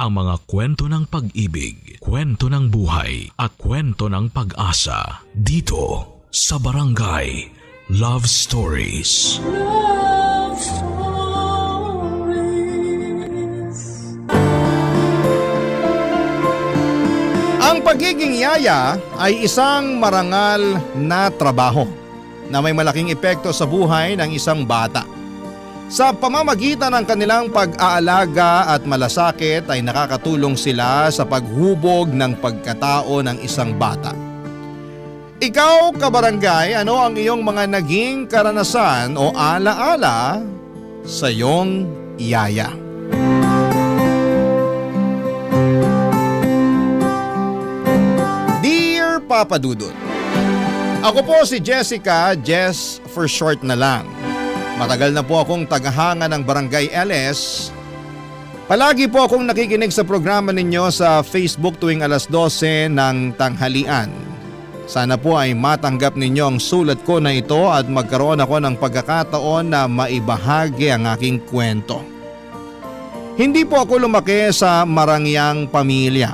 ang mga kwento ng pag-ibig, kwento ng buhay at kwento ng pag-asa dito sa Barangay Love Stories. Love Stories. Ang pagiging yaya ay isang marangal na trabaho na may malaking epekto sa buhay ng isang bata. Sa pamamagitan ng kanilang pag-aalaga at malasakit ay nakakatulong sila sa paghubog ng pagkatao ng isang bata. Ikaw, kabarangay, ano ang iyong mga naging karanasan o alaala sa iyong yaya? Dear Papa Dudut, ako po si Jessica, Jess for short na lang. Matagal na po akong tagahanga ng Barangay LS. Palagi po akong nakikinig sa programa ninyo sa Facebook tuwing alas 12 ng tanghalian. Sana po ay matanggap ninyo ang sulat ko na ito at magkaroon ako ng pagkakataon na maibahagi ang aking kwento. Hindi po ako lumaki sa marangyang pamilya.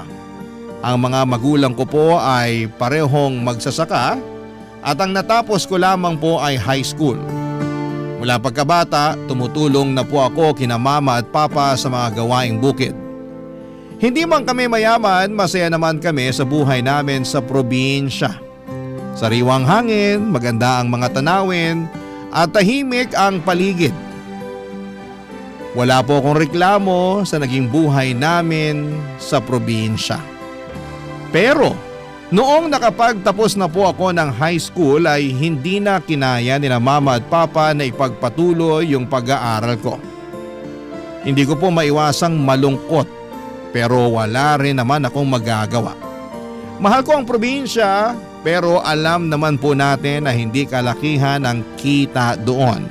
Ang mga magulang ko po ay parehong magsasaka at ang natapos ko lamang po ay high school. Mula pagkabata, tumutulong na po ako kina mama at papa sa mga gawaing bukid. Hindi man kami mayaman, masaya naman kami sa buhay namin sa probinsya. Sariwang hangin, maganda ang mga tanawin at tahimik ang paligid. Wala po akong reklamo sa naging buhay namin sa probinsya. Pero noong nakapagtapos na po ako ng high school ay hindi na kinaya nila mama at papa na ipagpatuloy yung pag-aaral ko. Hindi ko po maiwasang malungkot pero wala rin naman akong magagawa. Mahal ko ang probinsya pero alam naman po natin na hindi kalakihan ang kita doon.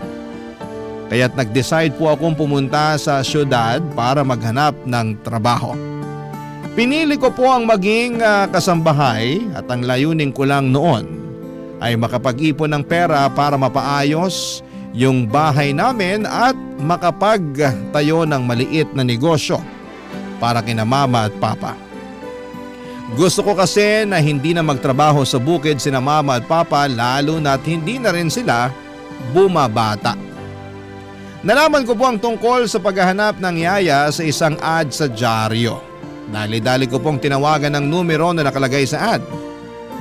Kaya't nag-decide po akong pumunta sa syudad para maghanap ng trabaho. Pinili ko po ang maging kasambahay at ang layunin ko lang noon ay makapag-ipon ng pera para mapaayos yung bahay namin at makapagtayo ng maliit na negosyo para kina mama at papa. Gusto ko kasi na hindi na magtrabaho sa bukid sina mama at papa lalo na't hindi na rin sila bumabata. Nalaman ko po ang tungkol sa paghahanap ng yaya sa isang ad sa dyaryo. Dali-dali ko pong tinawagan ng numero na nakalagay sa ad.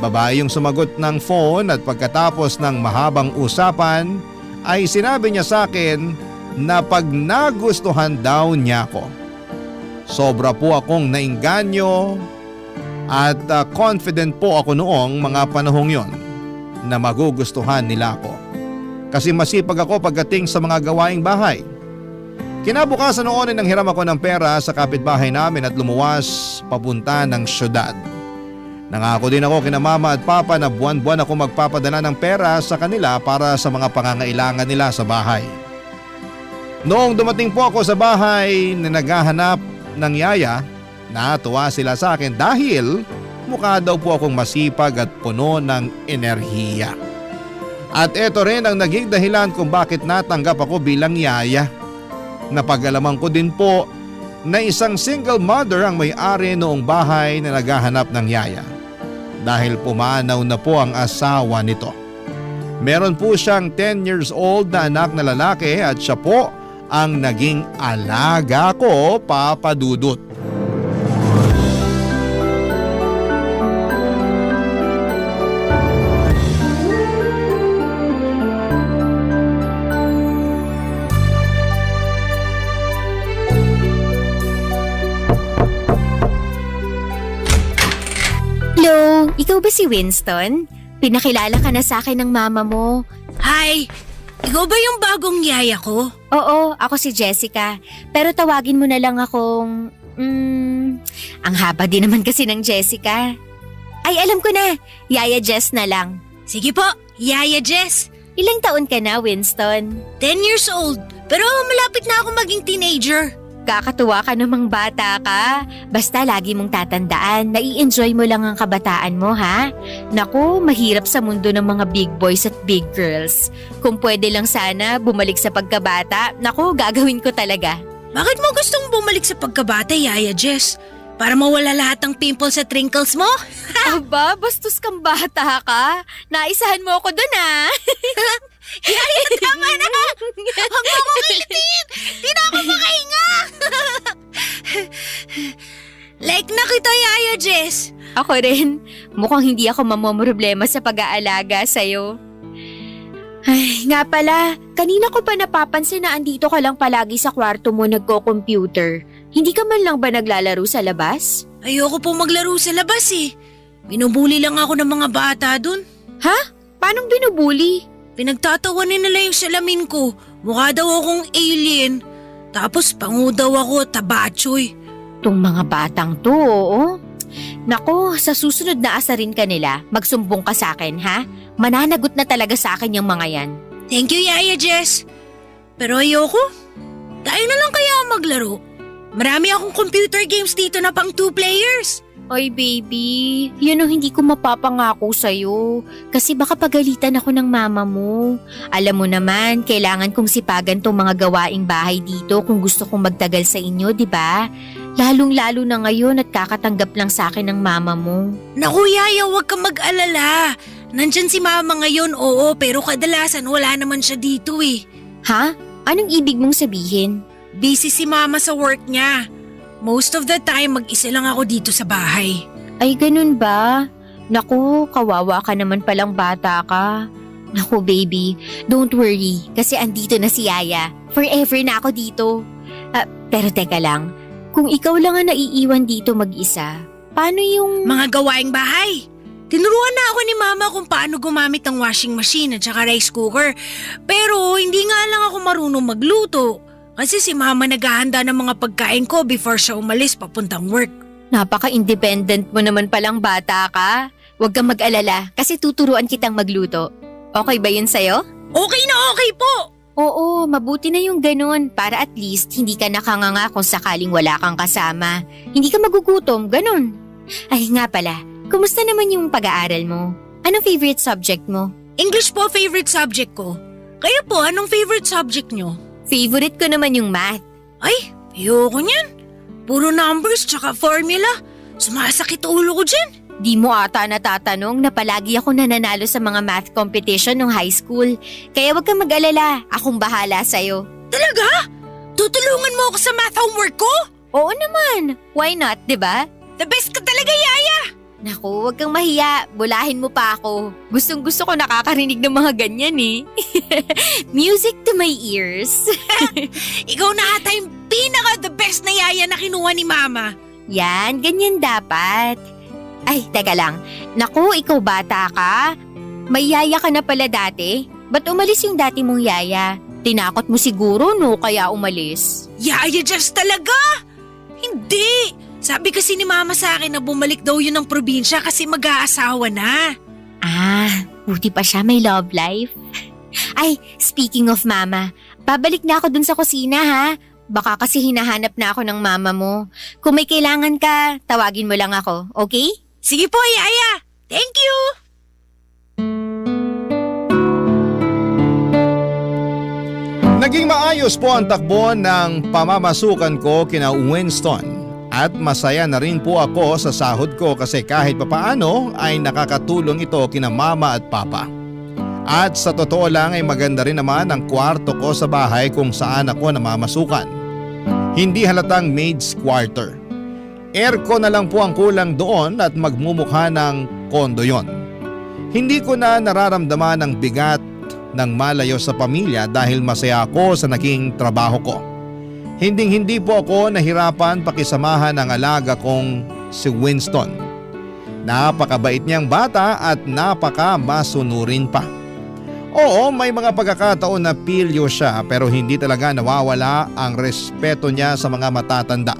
Babae yung sumagot ng phone at pagkatapos ng mahabang usapan ay sinabi niya sa akin na pag nagustuhan daw niya ako. Sobra po akong nainganyo at confident po ako noong mga panahong yon na magugustuhan nila ako. Kasi masipag ako pagdating sa mga gawaing bahay. Kinabukasan noon ay nanghiram ako ng pera sa kapitbahay namin at lumuwas papunta ng syudad. Nangako din ako kina mama at papa na buwan-buwan ako magpapadala ng pera sa kanila para sa mga pangangailangan nila sa bahay. Noong dumating po ako sa bahay na naghahanap ng yaya, natuwa sila sa akin dahil mukha daw po akong masipag at puno ng enerhiya. At ito rin ang naging dahilan kung bakit natanggap ako bilang yaya. Napag-alaman ko din po na isang single mother ang may-ari noong bahay na naghahanap ng yaya dahil pumanaw na po ang asawa nito. Meron po siyang 10 years old na anak na lalaki at siya po ang naging alaga ko, Papa Dudut. Ikaw ba si Winston? Pinakilala ka na sa akin ng mama mo. Hi! Ikaw ba yung bagong yaya ko? Oo, ako si Jessica. Pero tawagin mo na lang akong… ang haba din naman kasi ng Jessica. Ay, alam ko na. Yaya Jess na lang. Sige po, Yaya Jess. Ilang taon ka na, Winston? 10 years old. Pero malapit na ako maging teenager. Kakatuwa ka namang bata ka. Basta lagi mong tatandaan, nai-enjoy mo lang ang kabataan mo, ha? Naku, mahirap sa mundo ng mga big boys at big girls. Kung pwede lang sana bumalik sa pagkabata, naku, gagawin ko talaga. Bakit mo gustong bumalik sa pagkabata, Yaya Jess? Para mawala lahat ng pimples at wrinkles mo? Aba, bastos kang bata ka. Naisahan mo ako dun Yaya, tama na! Huwag mo akong ilitin! Di na ako makahinga! Like na kita, Yaya Jess. Ako rin. Mukhang hindi ako mamomroblema sa pag-aalaga sa'yo. Ay, nga pala, kanina ko pa napapansin na andito ka lang palagi sa kwarto mo nagko-computer. Hindi ka man lang ba naglalaro sa labas? Ayoko po maglaro sa labas eh. Binubuli lang ako ng mga bata dun. Ha? Paanong binubuli? Pinagtatawanin nila yung salamin ko. Mukha daw akong alien. Tapos pangu daw ako, tabachoy. Tong mga batang to, oo. Nako, sa susunod na asarin ka nila, magsumbong ka sa akin, ha? Mananagot na talaga sa akin yung mga yan. Thank you, Yaya Jess. Pero ayoko. Tayo na lang kaya maglaro. Marami akong computer games dito na pang 2 players. Oy baby, yun ang hindi ko mapapangako sa'yo. Kasi baka pagalitan ako ng mama mo. Alam mo naman, kailangan kong sipagan tong mga gawaing bahay dito kung gusto kong magtagal sa inyo, di ba? Lalong-lalo na ngayon at kakatanggap lang sa akin ng mama mo. Naku, Yaya, huwag kang mag-alala. Nandyan si mama ngayon, oo, pero kadalasan wala naman siya dito eh. Ha? Anong ibig mong sabihin? Busy si mama sa work niya. Most of the time, mag-isa lang ako dito sa bahay. Ay, ganun ba? Naku, kawawa ka naman palang bata ka. Naku, baby, don't worry kasi andito na si Yaya. Forever na ako dito. Pero teka lang, kung ikaw lang ang naiiwan dito mag-isa, paano yung… Mga gawaing bahay. Tinuruan na ako ni mama kung paano gumamit ng washing machine at saka rice cooker. Pero hindi nga lang ako marunong magluto. Kasi si mama naghahanda ng mga pagkain ko before siya umalis papuntang work. Napaka-independent mo naman palang bata ka. Huwag kang mag-alala kasi tuturuan kitang magluto. Okay ba yun sa'yo? Okay na okay po! Oo, mabuti na yung ganun para at least hindi ka nakanganga kung sakaling wala kang kasama. Hindi ka magugutom, ganun. Ay nga pala, kumusta naman yung pag-aaral mo? Anong favorite subject mo? English po favorite subject ko. Kayo po, anong favorite subject nyo? Favorite ko naman yung math. Ay, ayoko niyan. Puro numbers tsaka formula. Sumasakit ulo ko dyan. Di mo ata natatanong na palagi ako nananalo sa mga math competition nung high school. Kaya wag kang mag-alala, akong bahala sa'yo. Talaga? Tutulungan mo ako sa math homework ko? Oo naman, why not, di ba? The best ka talaga, Yaya! Naku, wag kang mahiya, bulahin mo pa ako. Gustong gusto ko nakakarinig ng mga ganyan eh. Music to my ears. Ikaw na ata yung pinaka-the best na Yaya na kinuha ni Mama. Yan, ganyan dapat. Ay, teka lang. Naku, ikaw bata ka. May yaya ka na pala dati. Ba't umalis yung dati mong yaya? Tinakot mo siguro no kaya umalis. Yaya just talaga? Hindi! Sabi kasi ni Mama sa akin na bumalik daw yun ng probinsya kasi mag-aasawa na. Ah, buti pa siya may love life. Ay, speaking of Mama, babalik na ako dun sa kusina ha. Baka kasi hinahanap na ako ng mama mo. Kung may kailangan ka, tawagin mo lang ako, okay? Sige po, Yaya. Thank you! Naging maayos po ang takbo ng pamamasukan ko kina Winston. At masaya na rin po ako sa sahod ko kasi kahit papaano ay nakakatulong ito kina mama at papa. At sa totoo lang ay maganda rin naman ang kwarto ko sa bahay kung saan ako namamasukan. Hindi halatang maid's quarter. Aircon na lang po ang kulang doon at magmumukha ng kondo yon. Hindi ko na nararamdaman ang bigat ng malayo sa pamilya dahil masaya ako sa naging trabaho ko. Hindi po ako nahirapan pakisamahan ang alaga kong si Winston. Napakabait niyang bata at napaka-masunurin pa. Oo, may mga pagkakataon na pilyo siya pero hindi talaga nawawala ang respeto niya sa mga matatanda.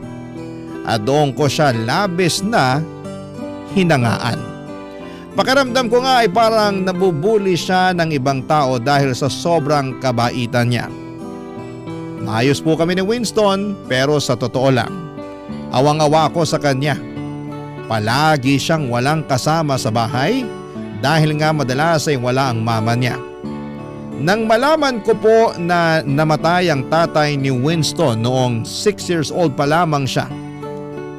At doon ko siya labis na hinangaan. Pakiramdam ko nga ay parang nabubuli siya ng ibang tao dahil sa sobrang kabaitan niya. Maayos po kami ni Winston pero sa totoo lang, awang-awa ko sa kanya. Palagi siyang walang kasama sa bahay dahil nga madalas ay wala ang mama niya. Nang malaman ko po na namatay ang tatay ni Winston noong 6 years old pa lamang siya,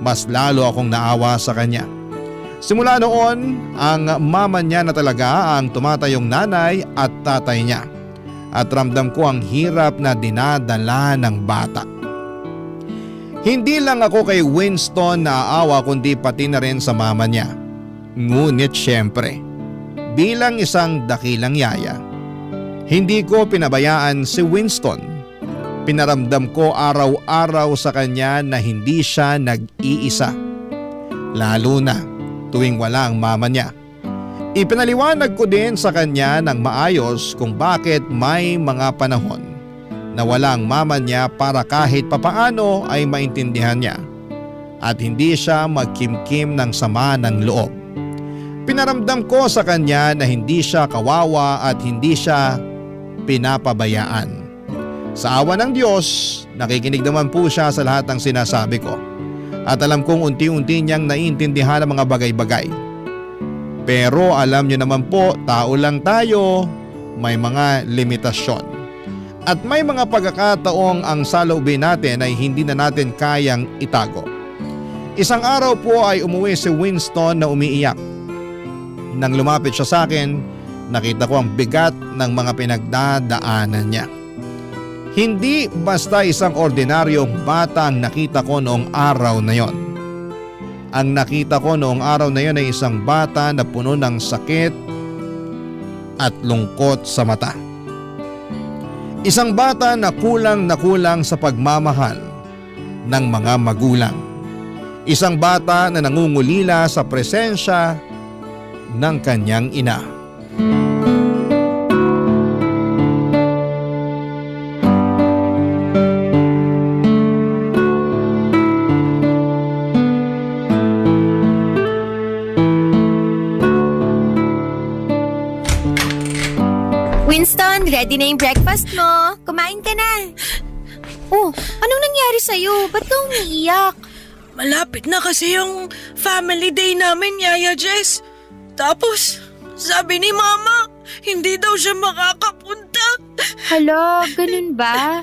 mas lalo akong naawa sa kanya. Simula noon, ang mama niya na talaga ang tumatayong nanay at tatay niya. At ramdam ko ang hirap na dinadala ng bata. Hindi lang ako kay Winston naaawa kundi pati na rin sa mama niya. Ngunit syempre, bilang isang dakilang yaya, hindi ko pinabayaan si Winston. Pinaramdam ko araw-araw sa kanya na hindi siya nag-iisa. Lalo na tuwing wala ang mama niya. Ipinaliwanag ko din sa kanya ng maayos kung bakit may mga panahon na wala ang mama niya para kahit papaano ay maintindihan niya at hindi siya magkimkim ng sama ng loob. Pinaramdam ko sa kanya na hindi siya kawawa at hindi siya pinapabayaan. Sa awa ng Diyos, nakikinig naman po siya sa lahat ng sinasabi ko. At alam kong unti-unti niyang naiintindihan ang mga bagay-bagay. Pero alam niyo naman po, tao lang tayo, may mga limitasyon. At may mga pagkakataong ang saloobin natin ay hindi na natin kayang itago. Isang araw po ay umuwi si Winston na umiiyak. Nang lumapit siya sa akin, nakita ko ang bigat ng mga pinagdadaanan niya. Hindi basta isang ordinaryong bata ang nakita ko noong araw na yon. Ang nakita ko noong araw na yon ay isang bata na puno ng sakit at lungkot sa mata. Isang bata na kulang sa pagmamahal ng mga magulang. Isang bata na nangungulila sa presensya ng kanyang ina. Winston, ready na yung breakfast mo. Kumain ka na. Oh, anong nangyari sa'yo? Ba't ka umiiyak? Malapit na kasi yung family day namin, Yaya Jess. Tapos, sabi ni Mama, hindi daw siya makakapunta. Hala, ganun ba?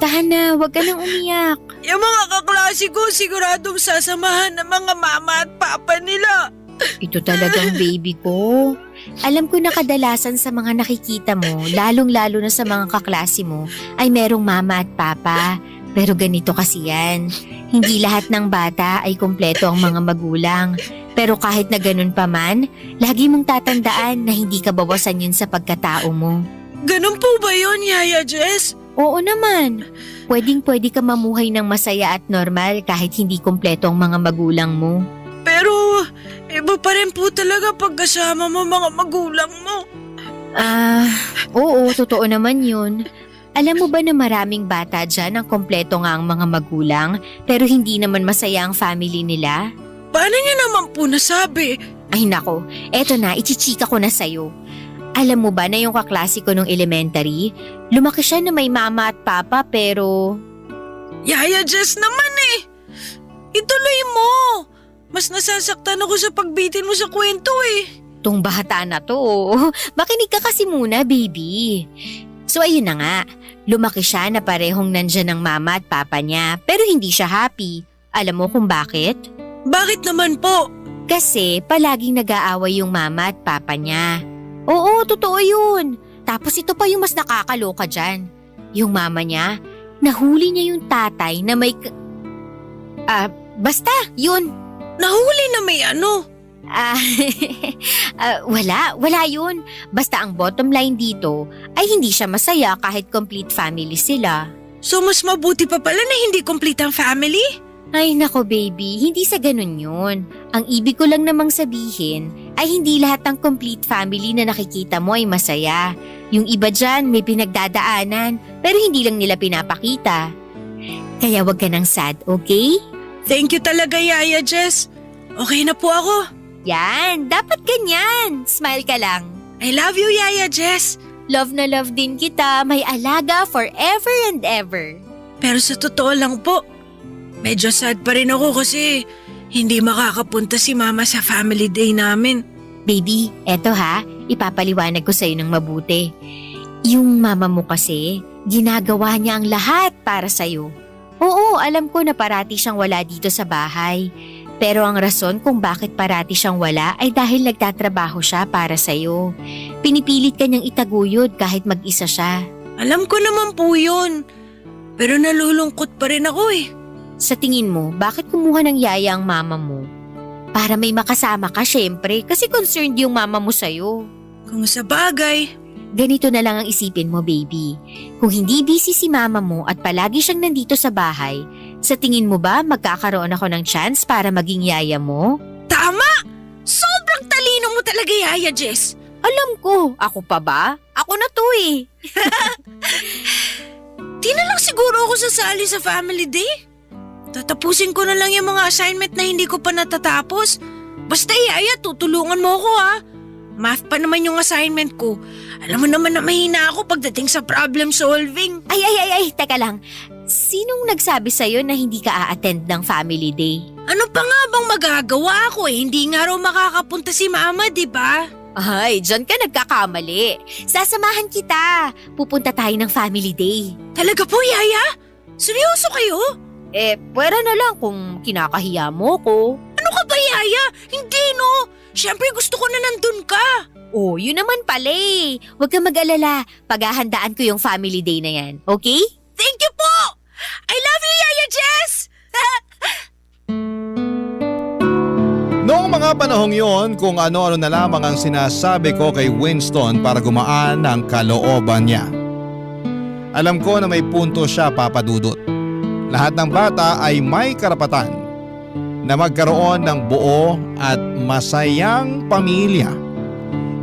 Tahan na, huwag ka nang umiyak. Yung mga kaklase ko siguradong sasamahan ng mga mama at papa nila. Ito talagang baby ko. Alam ko na kadalasan sa mga nakikita mo, lalong-lalo na sa mga kaklase mo, ay merong mama at papa. Pero ganito kasi yan. Hindi lahat ng bata ay kumpleto ang mga magulang. Pero kahit na ganun pa man, lagi mong tatandaan na hindi ka bawasan yun sa pagkatao mo. Ganun po ba yun, Yaya Jess? Oo naman. Pwedeng-pwede ka mamuhay ng masaya at normal kahit hindi kumpleto ang mga magulang mo. Pero iba pa rin po talaga pagkasama mo mga magulang mo. Oo, totoo naman yun. Alam mo ba na maraming bata dyan ang kompleto nga ang mga magulang pero hindi naman masaya ang family nila? Paano niya naman po nasabi? Ay nako, eto na, ichichika ko na sa'yo. Alam mo ba na yung kaklase ko nung elementary, lumaki siya na may mama at papa pero… Yaya Jess naman eh! Ituloy mo! Mas nasasaktan ako sa pagbitin mo sa kwento eh. Tong bata na to, makinig ka kasi muna baby. So ayun na nga, lumaki siya na parehong nandyan ang mama at papa niya pero hindi siya happy. Alam mo kung bakit? Bakit naman po? Kasi palaging nag-aaway yung mama at papa niya. Oo, totoo yun. Tapos ito pa yung mas nakakaloka dyan. Yung mama niya, nahuli niya yung tatay na may… basta, yun. Nahuli na may ano? Wala yun. Basta ang bottom line dito ay hindi siya masaya kahit complete family sila. So mas mabuti pa pala na hindi complete ang family? Ay nako baby, hindi sa ganun yun. Ang ibig ko lang namang sabihin ay hindi lahat ng complete family na nakikita mo ay masaya. Yung iba dyan may pinagdadaanan pero hindi lang nila pinapakita. Kaya wag ka nang sad, okay? Thank you talaga, Yaya Jess. Okay na po ako. Yan, dapat ganyan. Smile ka lang. I love you, Yaya Jess. Love na love din kita. May alaga forever and ever. Pero sa totoo lang po, medyo sad pa rin ako kasi hindi makakapunta si Mama sa family day namin. Baby, eto ha, ipapaliwanag ko sa'yo ng mabuti. Yung mama mo kasi, ginagawa niya ang lahat para sa'yo. Oo, alam ko na parati siyang wala dito sa bahay. Pero ang rason kung bakit parati siyang wala ay dahil nagtatrabaho siya para sa'yo. Pinipilit ka niyang itaguyod kahit mag-isa siya. Alam ko naman po yun. Pero nalulungkot pa rin ako eh. Sa tingin mo, bakit kumuha ng yaya ang mama mo? Para may makasama ka syempre kasi concerned yung mama mo sa'yo. Kung sa bagay. Ganito na lang ang isipin mo, baby. Kung hindi busy si mama mo at palagi siyang nandito sa bahay, sa tingin mo ba magkakaroon ako ng chance para maging yaya mo? Tama! Sobrang talino mo talaga, Yaya Jess. Alam ko, ako pa ba? Ako na to eh. Di na lang siguro ako sasali sa family day. Tatapusin ko na lang yung mga assignment na hindi ko pa natatapos. Basta Yaya, tutulungan mo ako ha. Math pa naman yung assignment ko. Alam mo naman na mahina ako pagdating sa problem solving. Ay, teka lang. Sinong nagsabi sa'yo na hindi ka a-attend ng family day? Ano pa nga bang magagawa ko eh? Hindi nga raw makakapunta si mama, di ba? Ay, dyan ka nagkakamali. Sasamahan kita. Pupunta tayo ng family day. Talaga po, Yaya? Seryoso kayo? Pwera na lang kung kinakahiya mo ko. Ano ka ba, Yaya? Hindi no. Siyempre gusto ko na nandun ka. Oh, yun naman pala eh. Huwag kang mag-alala. Paghahandaan ko yung family day na yan. Okay? Thank you po! I love you, Yaya Jess! Noong mga panahong yon, kung ano-ano na lamang ang sinasabi ko kay Winston para gumaan ang kalooban niya. Alam ko na may punto siya, Papa Dudut. Lahat ng bata ay may karapatan na magkaroon ng buo at masayang pamilya.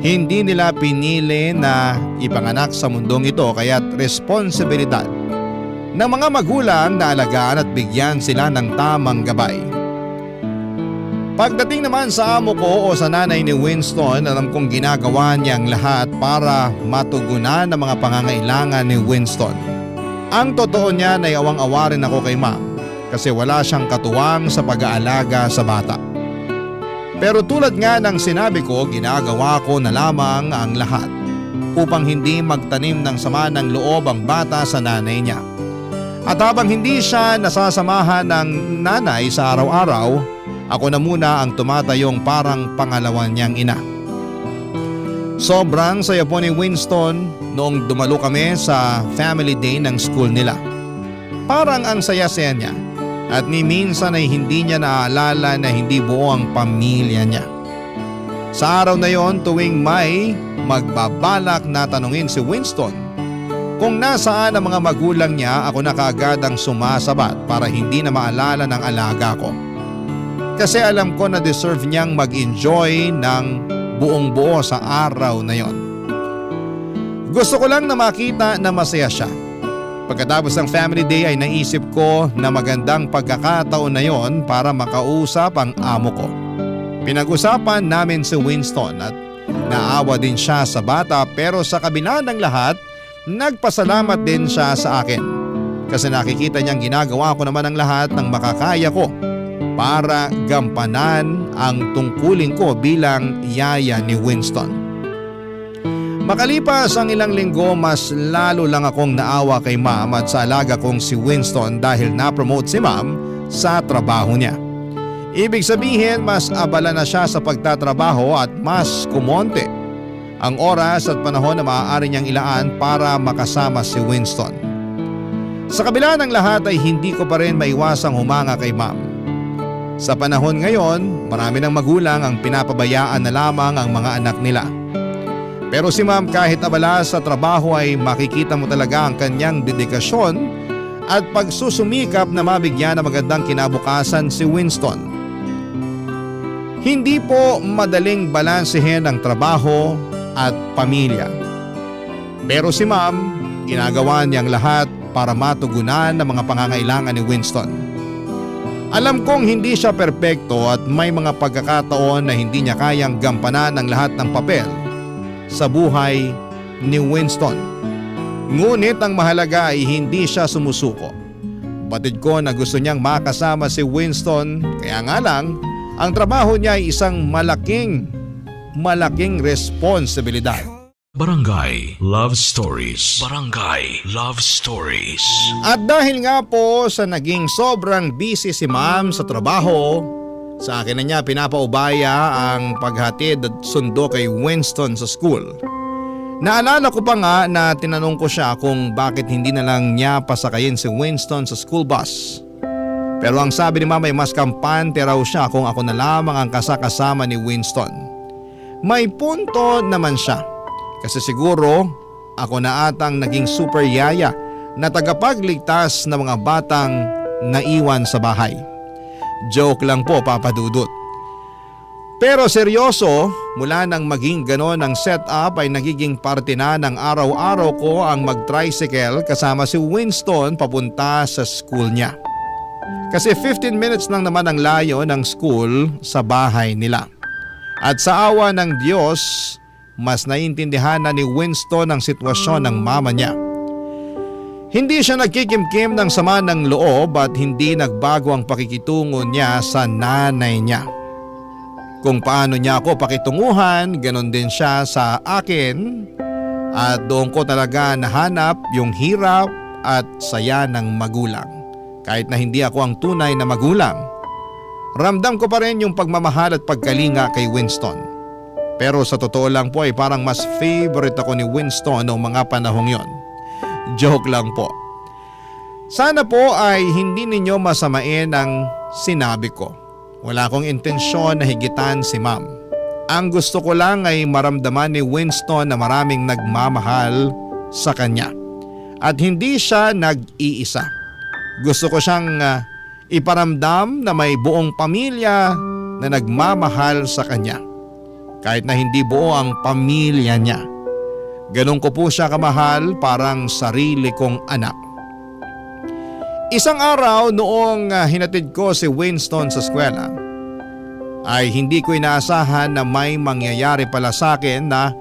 Hindi nila pinili na ipanganak sa mundong ito kaya't responsibilidad ng mga magulang na alagaan at bigyan sila ng tamang gabay. Pagdating naman sa amo ko o sa nanay ni Winston, alam kong ginagawa niyang lahat para matugunan ang mga pangangailangan ni Winston. Ang totoo niya ay awang-awa rin ako kay Ma'am kasi wala siyang katuwang sa pag-aalaga sa bata. Pero tulad nga ng sinabi ko, ginagawa ko na lamang ang lahat upang hindi magtanim ng sama ng loob ang bata sa nanay niya. At habang hindi siya nasasamahan ng nanay sa araw-araw, ako na muna ang tumatayong parang pangalawa niyang ina. Sobrang saya po ni Winston noong dumalo kami sa family day ng school nila. Parang ang saya-saya niya at ni minsan ay hindi niya naaalala na hindi buo ang pamilya niya. Sa araw na yon, tuwing may magbabalak na tanungin si Winston kung nasaan ang mga magulang niya, ako na kaagad ang sumasabat para hindi na maalala ng alaga ko. Kasi alam ko na deserve niyang mag-enjoy ng buong buo sa araw na yon. Gusto ko lang na makita na masaya siya. Pagkatapos ng family day ay naisip ko na magandang pagkakataon na yon para makausap ang amo ko. Pinag-usapan namin si Winston at naawa din siya sa bata pero sa kabila ng lahat, nagpasalamat din siya sa akin. Kasi nakikita niyang ginagawa ko naman ang lahat ng makakaya ko para gampanan ang tungkulin ko bilang yaya ni Winston. Makalipas ang ilang linggo, mas lalo lang akong naawa kay Ma'am at sa alaga kong si Winston dahil na-promote si Ma'am sa trabaho niya. Ibig sabihin, mas abala na siya sa pagtatrabaho at mas kumonte ang oras at panahon na maaari niyang ilaan para makasama si Winston. Sa kabila ng lahat ay hindi ko pa rin maiwasang humanga kay Ma'am. Sa panahon ngayon, marami ng magulang ang pinapabayaan na lamang ang mga anak nila. Pero si Ma'am kahit abala sa trabaho ay makikita mo talaga ang kanyang dedikasyon at pagsusumikap na mabigyan ng magandang kinabukasan si Winston. Hindi po madaling balansehin ang trabaho at pamilya. Pero si Ma'am, ginagawa niyang lahat para matugunan ang mga pangangailangan ni Winston. Alam kong hindi siya perpekto at may mga pagkakataon na hindi niya kayang gampanan ang lahat ng papel sa buhay ni Winston. Ngunit ang mahalaga ay hindi siya sumusuko. Batid ko na gusto niyang makasama si Winston, kaya nga lang ang trabaho niya ay isang malaking responsibilidad. Barangay Love Stories. Barangay Love Stories. At dahil nga po sa naging sobrang busy si ma'am sa trabaho, sa akin na niya pinapaubaya ang paghatid at sundo kay Winston sa school. Naalala ko pa nga na tinanong ko siya kung bakit hindi na lang niya pasakayin si Winston sa school bus. Pero ang sabi ni mama ay mas kampante raw siya kung ako na lamang ang kasakasama ni Winston. May punto naman siya. Kasi siguro ako na atang naging super yaya na tagapagligtas ng mga batang naiwan sa bahay. Joke lang po, Papa Dudut. Pero seryoso, mula nang maging ganon ang setup ay nagiging parte na ng araw-araw ko ang mag-tricycle kasama si Winston papunta sa school niya. Kasi 15 minutes lang naman ang layo ng school sa bahay nila. At sa awa ng Diyos, mas naiintindihan na ni Winston ang sitwasyon ng mama niya. Hindi siya nagkikimkim ng sama ng loob at hindi nagbago ang pakikitungo niya sa nanay niya. Kung paano niya ako pakitunguhan, ganon din siya sa akin at doon ko talaga nahanap yung hirap at saya ng magulang. Kahit na hindi ako ang tunay na magulang, ramdam ko pa rin yung pagmamahal at pagkalinga kay Winston. Pero sa totoo lang po ay parang mas favorite ako ni Winston noong mga panahong yon. Joke lang po. Sana po ay hindi ninyo masamain ang sinabi ko. Wala akong intensyon na higitan si ma'am. Ang gusto ko lang ay maramdaman ni Winston na maraming nagmamahal sa kanya. At hindi siya nag-iisa. Gusto ko siyang iparamdam na may buong pamilya na nagmamahal sa kanya. Kahit na hindi buo ang pamilya niya. Ganon ko po siya kamahal, parang sarili kong anak. Isang araw noong hinatid ko si Winston sa eskwela, ay hindi ko inaasahan na may mangyayari pala sa akin na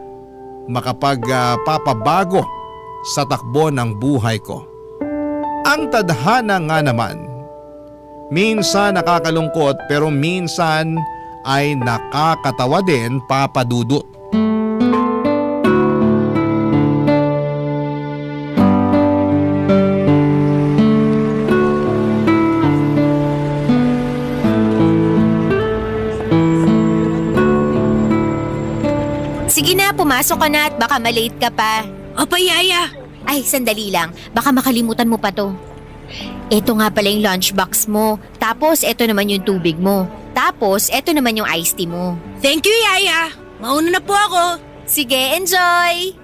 makapagpapabago sa takbo ng buhay ko. Ang tadhana nga naman, minsan nakakalungkot pero minsan ay nakakatawa din, Papa Dudut. Sige na, pumasok ka na at baka malate ka pa. Opa, Yaya. Ay, sandali lang. Baka makalimutan mo pa to. Ito nga pala yung lunchbox mo. Tapos, ito naman yung tubig mo. Tapos, eto naman yung iced tea mo. Thank you, Yaya. Mauna na po ako. Sige, enjoy!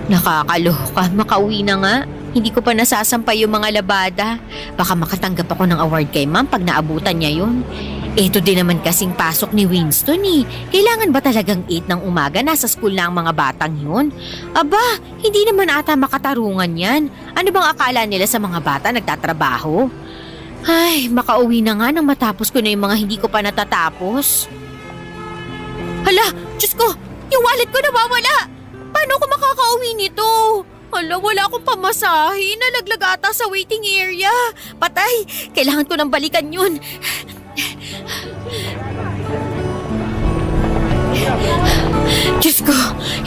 Nakakaloka, makauwi na nga. Hindi ko pa nasasampay yung mga labada. Baka makatanggap ako ng award kay ma'am pag naabutan niya yun. Ito din naman kasing pasok ni Winston eh. Kailangan ba talagang 8 ng umaga nasa school na ang mga batang yun? Aba, hindi naman ata makatarungan yan. Ano bang akala nila sa mga bata nagtatrabaho? Ay, makauwi na nga nang matapos ko na yung mga hindi ko pa natatapos. Hala, Diyos ko, yung wallet ko nawawala. Paano ako makakauwi nito? Hala, wala akong pamasahe. Nalaglag ata sa waiting area. Patay, kailangan ko nang balikan yun. Diyos ko,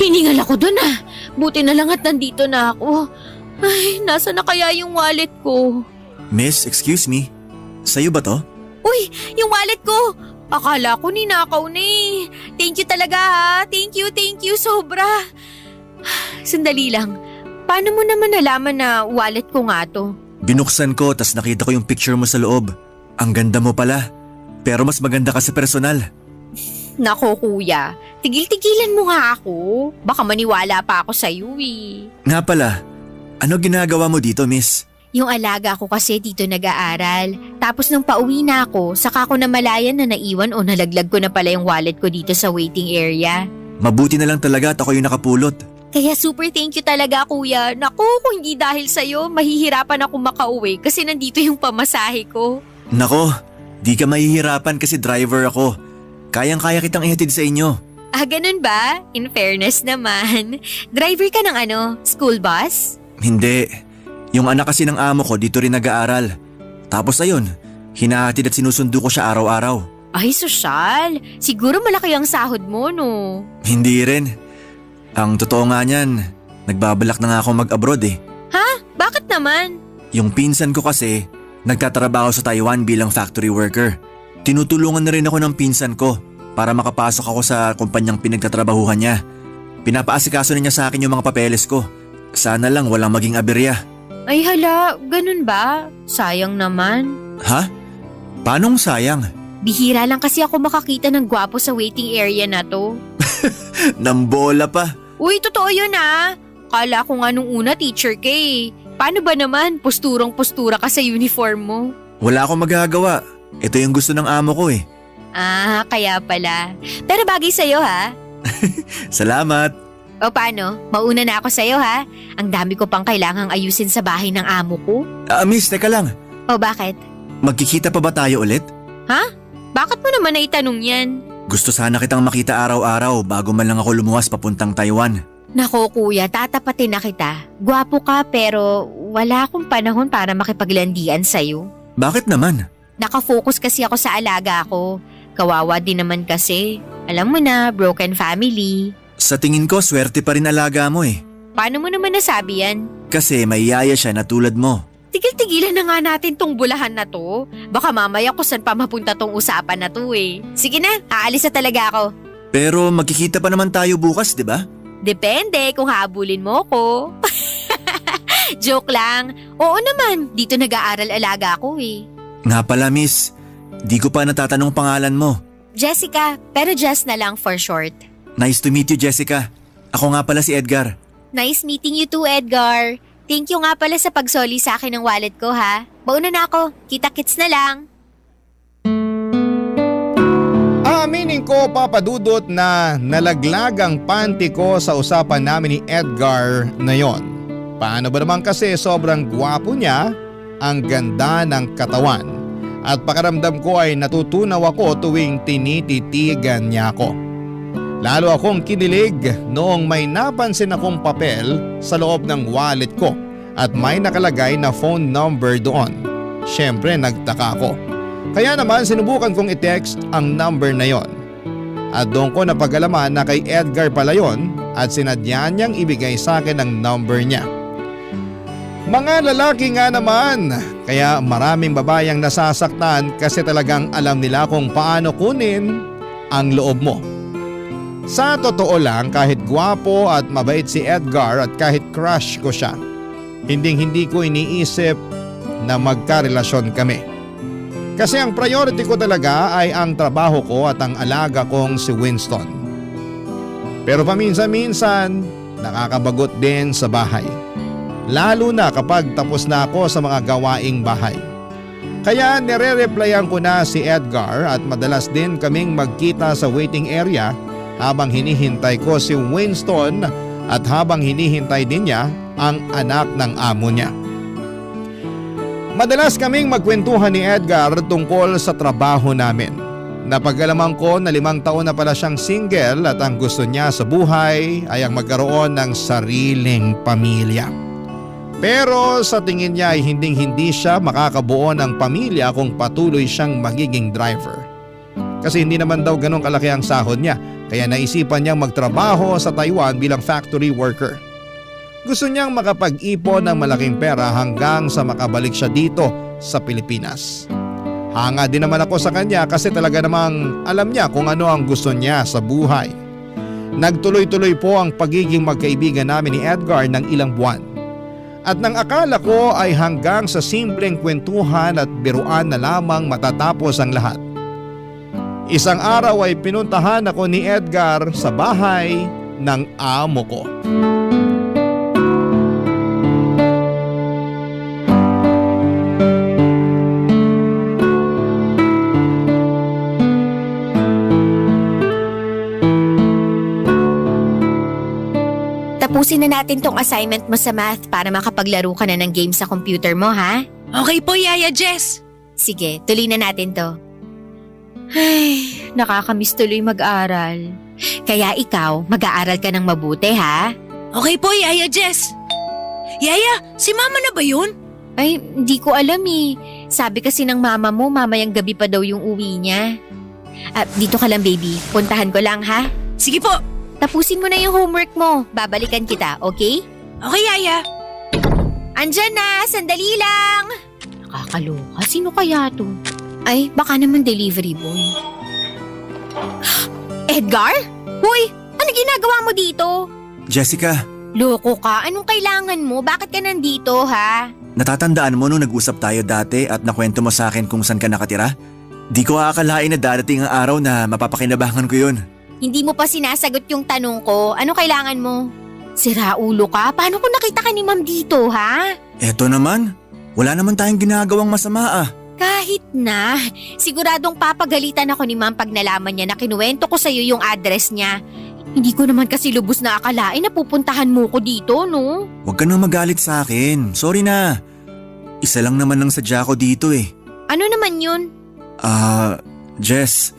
hiningal ako dun ah. Buti na lang at nandito na ako. Ay, nasa na kaya yung wallet ko? Miss, excuse me. Sa'yo ba to? Uy, yung wallet ko! Akala ko ninakaw na eh. Thank you talaga ha. Thank you, sobra. Sandali lang. Paano mo naman nalaman na wallet ko nga to? Binuksan ko tas nakita ko yung picture mo sa loob. Ang ganda mo pala. Pero mas maganda ka sa personal. Nako kuya, tigil-tigilan mo nga ako. Baka maniwala pa ako sa'yo eh. Nga pala, ano ginagawa mo dito, miss? Yung alaga ko kasi dito nag-aaral. Tapos nung pauwi na ako, saka ko namalayan na naiwan o nalaglag ko na pala yung wallet ko dito sa waiting area. Mabuti na lang talaga at ako yung nakapulot. Kaya super thank you talaga kuya. Naku, kung hindi dahil sa'yo, mahihirapan ako makauwi kasi nandito yung pamasahe ko. Nako, di ka mahihirapan kasi driver ako. Kayang-kaya kitang ihatid sa inyo. Ah, ganun ba? In fairness naman. Driver ka ng school bus? Hindi. Yung anak kasi ng amo ko dito rin nag-aaral. Tapos ayun, hinahatid at sinusundo ko siya araw-araw. Ay, sosyal. Siguro malaki ang sahod mo, no? Hindi rin. Ang totoo nga niyan, nagbabalak na nga ako mag-abroad eh. Ha? Bakit naman? Yung pinsan ko kasi, nagtatrabaho sa Taiwan bilang factory worker. Tinutulungan na rin ako ng pinsan ko para makapasok ako sa kumpanyang pinagtatrabahuhan niya. Pinapaasikaso niya sa akin yung mga papeles ko. Sana lang walang maging aberya. Ay hala, ganun ba? Sayang naman. Ha? Paanong sayang? Bihira lang kasi ako makakita ng gwapo sa waiting area na to. Nambola pa. Uy, totoo yun ah. Kala ko nga nung una teacher ka eh. Paano ba naman? Posturang-postura ka sa uniform mo. Wala akong magagawa. Ito yung gusto ng amo ko eh. Ah, kaya pala. Pero bagay sa'yo ha. Salamat. O paano? Mauna na ako sa'yo ha. Ang dami ko pang kailangang ayusin sa bahay ng amo ko. Miss, teka lang. O bakit? Magkikita pa ba tayo ulit? Ha? Bakit mo naman naitanong yan? Gusto sana kitang makita araw-araw bago man lang ako lumuwas papuntang Taiwan. Nako kuya, tatapatin na kita. Gwapo ka pero wala akong panahon para makipaglandian sa'yo. Bakit naman? Nakafocus kasi ako sa alaga ko. Kawawa din naman kasi. Alam mo na, broken family. Sa tingin ko, swerte pa rin alaga mo eh. Paano mo naman nasabi yan? Kasi may yaya siya na tulad mo. Tigil-tigilan na nga natin tong bulahan na to. Baka mamaya kung saan pa mapunta tong usapan na to eh. Sige na, aalis na talaga ako. Pero magkikita pa naman tayo bukas, di ba? Depende kung habulin mo ko. Joke lang. Oo naman, dito nag-aaral alaga ako eh. Nga pala miss, di ko pa natatanong pangalan mo. Jessica, pero Jess na lang for short. Nice to meet you, Jessica. Ako nga pala si Edgar. Nice meeting you too, Edgar. Thank you nga pala sa pagsoli sa akin ng wallet ko ha. Mauna na ako, kita-kits na lang. Aaminin ko, Papa Dudut, na nalaglag ang panty ko sa usapan namin ni Edgar na yon. Paano ba naman kasi sobrang gwapo niya, ang ganda ng katawan. At pakiramdam ko ay natutunaw ako tuwing tinititigan niya ako. Lalo akong kinilig noong may napansin akong papel sa loob ng wallet ko at may nakalagay na phone number doon. Siyempre nagtaka ako. Kaya naman sinubukan kong i-text ang number na yon. At doon ko napag-alaman na kay Edgar pala yon at sinadya niyang ibigay sa akin ang number niya. Mga lalaki nga naman, kaya maraming babayang nasasaktan kasi talagang alam nila kung paano kunin ang loob mo. Sa totoo lang, kahit gwapo at mabait si Edgar at kahit crush ko siya, hindi ko iniisip na magkarelasyon kami. Kasi ang priority ko talaga ay ang trabaho ko at ang alaga kong si Winston. Pero paminsan-minsan, nakakabagot din sa bahay. Lalo na kapag tapos na ako sa mga gawaing bahay. Kaya nire-replyan ko na si Edgar at madalas din kaming magkita sa waiting area habang hinihintay ko si Winston at habang hinihintay din niya ang anak ng amo niya. Madalas kaming magkwentuhan ni Edgar tungkol sa trabaho namin. Napag-alaman ko na 5 taon na pala siyang single at ang gusto niya sa buhay ay ang magkaroon ng sariling pamilya. Pero sa tingin niya ay hindi siya makakabuo ng pamilya kung patuloy siyang magiging driver. Kasi hindi naman daw ganun kalaki ang sahod niya, kaya naisipan niyang magtrabaho sa Taiwan bilang factory worker. Gusto niyang makapag-ipon ng malaking pera hanggang sa makabalik siya dito sa Pilipinas. Hanga din naman ako sa kanya kasi talaga namang alam niya kung ano ang gusto niya sa buhay. Nagtuloy-tuloy po ang pagiging magkaibigan namin ni Edgar ng ilang buwan. At nang akala ko ay hanggang sa simpleng kwentuhan at biruan na lamang matatapos ang lahat. Isang araw ay pinuntahan ako ni Edgar sa bahay ng amo ko. Tapusin na natin tong assignment mo sa math para makapaglaro ka na ng game sa computer mo ha? Okay po, Yaya Jess. Sige, tuloy na natin to. Ay, nakakamiss tuloy mag-aral. Kaya ikaw, mag-aaral ka ng mabuti ha? Okay po, Yaya Jess. Yaya, si Mama na ba yun? Ay, hindi ko alam eh. Sabi kasi ng mama mo, mamayang gabi pa daw yung uwi niya. Dito ka lang baby, puntahan ko lang ha. Sige po. Tapusin mo na yung homework mo, babalikan kita, okay? Okay, Yaya. Andyan na, sandali lang. Nakakaloka, sino kaya to? Ay, baka naman delivery boy. Edgar? Hoy, ano ginagawa mo dito? Jessica, Loko ka, anong kailangan mo? Bakit ka nandito ha? natatandaan mo nung nag-usap tayo dati at nakwento mo sa akin kung saan ka nakatira? Di ko aakalain na darating ang araw na mapapakinabangan ko yun. Hindi mo pa sinasagot yung tanong ko, ano kailangan mo? Sira ulo ka, paano kung nakita ka ni ma'am dito ha? Eto naman, wala naman tayong ginagawang masama ah. Kahit na, siguradong papagalitan ako ni ma'am pag nalaman niya na kinuwento ko sa'yo yung address niya. Hindi ko naman kasi lubos na akalain na pupuntahan mo ko dito, no? Huwag ka nang magalit sa akin, sorry na. Isa lang naman ang sadya ko dito eh. Ano naman yun? Jess,